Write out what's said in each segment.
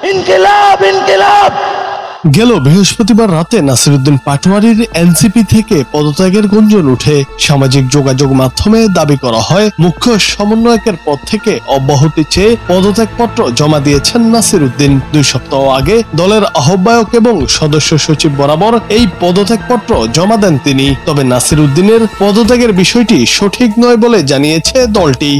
ইনকিলাব ইনকিলাব। গেল বৃহস্পতিবার রাতে নাসিরউদ্দিন পাটোয়ারীর এনসিপি থেকে পদত্যাগের গুঞ্জন উঠে সামাজিক যোগাযোগ মাধ্যমে দাবি করা হয় মুখ্য সমন্বয়কের পদ থেকে অব্যাহতি চেয়ে পদত্যাগপত্র জমা দিয়েছেন নাসিরউদ্দিন। 2 সপ্তাহ আগে দলের আহ্বায়ক এবং সদস্য সচিব বরাবর এই পদত্যাগপত্র জমা দেন তিনি। তবে নাসিরউদ্দিনের পদত্যাগের বিষয়টি সঠিক নয় বলে জানিয়েছে দলটি।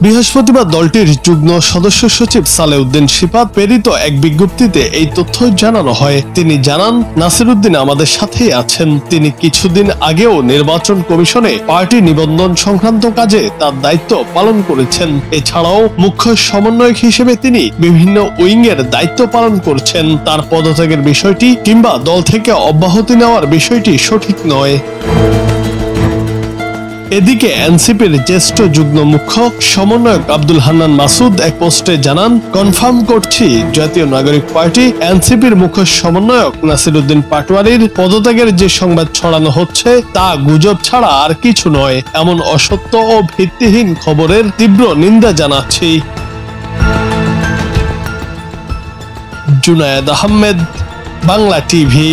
বৃহস্পতিবার দলটির যুগ্ম সদস্য সচিব সালেউদ্দিন শিপাত প্রেরিত এক বিজ্ঞপ্তিতে এই তথ্য জানানো হয়। তিনি জানান, নাসিরউদ্দিন আমাদের সাথেই আছেন। তিনি কিছুদিন আগেও নির্বাচন কমিশনে পার্টি নিবন্ধন সংক্রান্ত কাজে তার দায়িত্ব পালন করেছেন। এছাড়াও মুখ্য সমন্বয়ক হিসেবে তিনি বিভিন্ন উইং এর দায়িত্ব পালন করছেন। তার পদত্যাগের বিষয়টি কিংবা দল থেকে অব্যাহতি নেওয়ার বিষয়টি সঠিক নয়। এদিকে এনসিপির জ্যেষ্ঠ যুগ্ম মুখ্য সমন্বয়ক আব্দুল হান্নান মাসুদ এক পোস্টে জানান, কনফার্ম করছি জাতীয় নাগরিক পার্টি এনসিপির মুখ্য সমন্বয়ক নাসিরউদ্দিন পাটোয়ারীর পদত্যাগের যে সংবাদ ছড়ানো হচ্ছে তা গুজব ছাড়া আর কিছু নয়। এমন অসত্য ও ভিত্তিহীন খবরের তীব্র নিন্দা জানাচ্ছি। জুনায়েদ আহমেদ, বাংলা টিভি।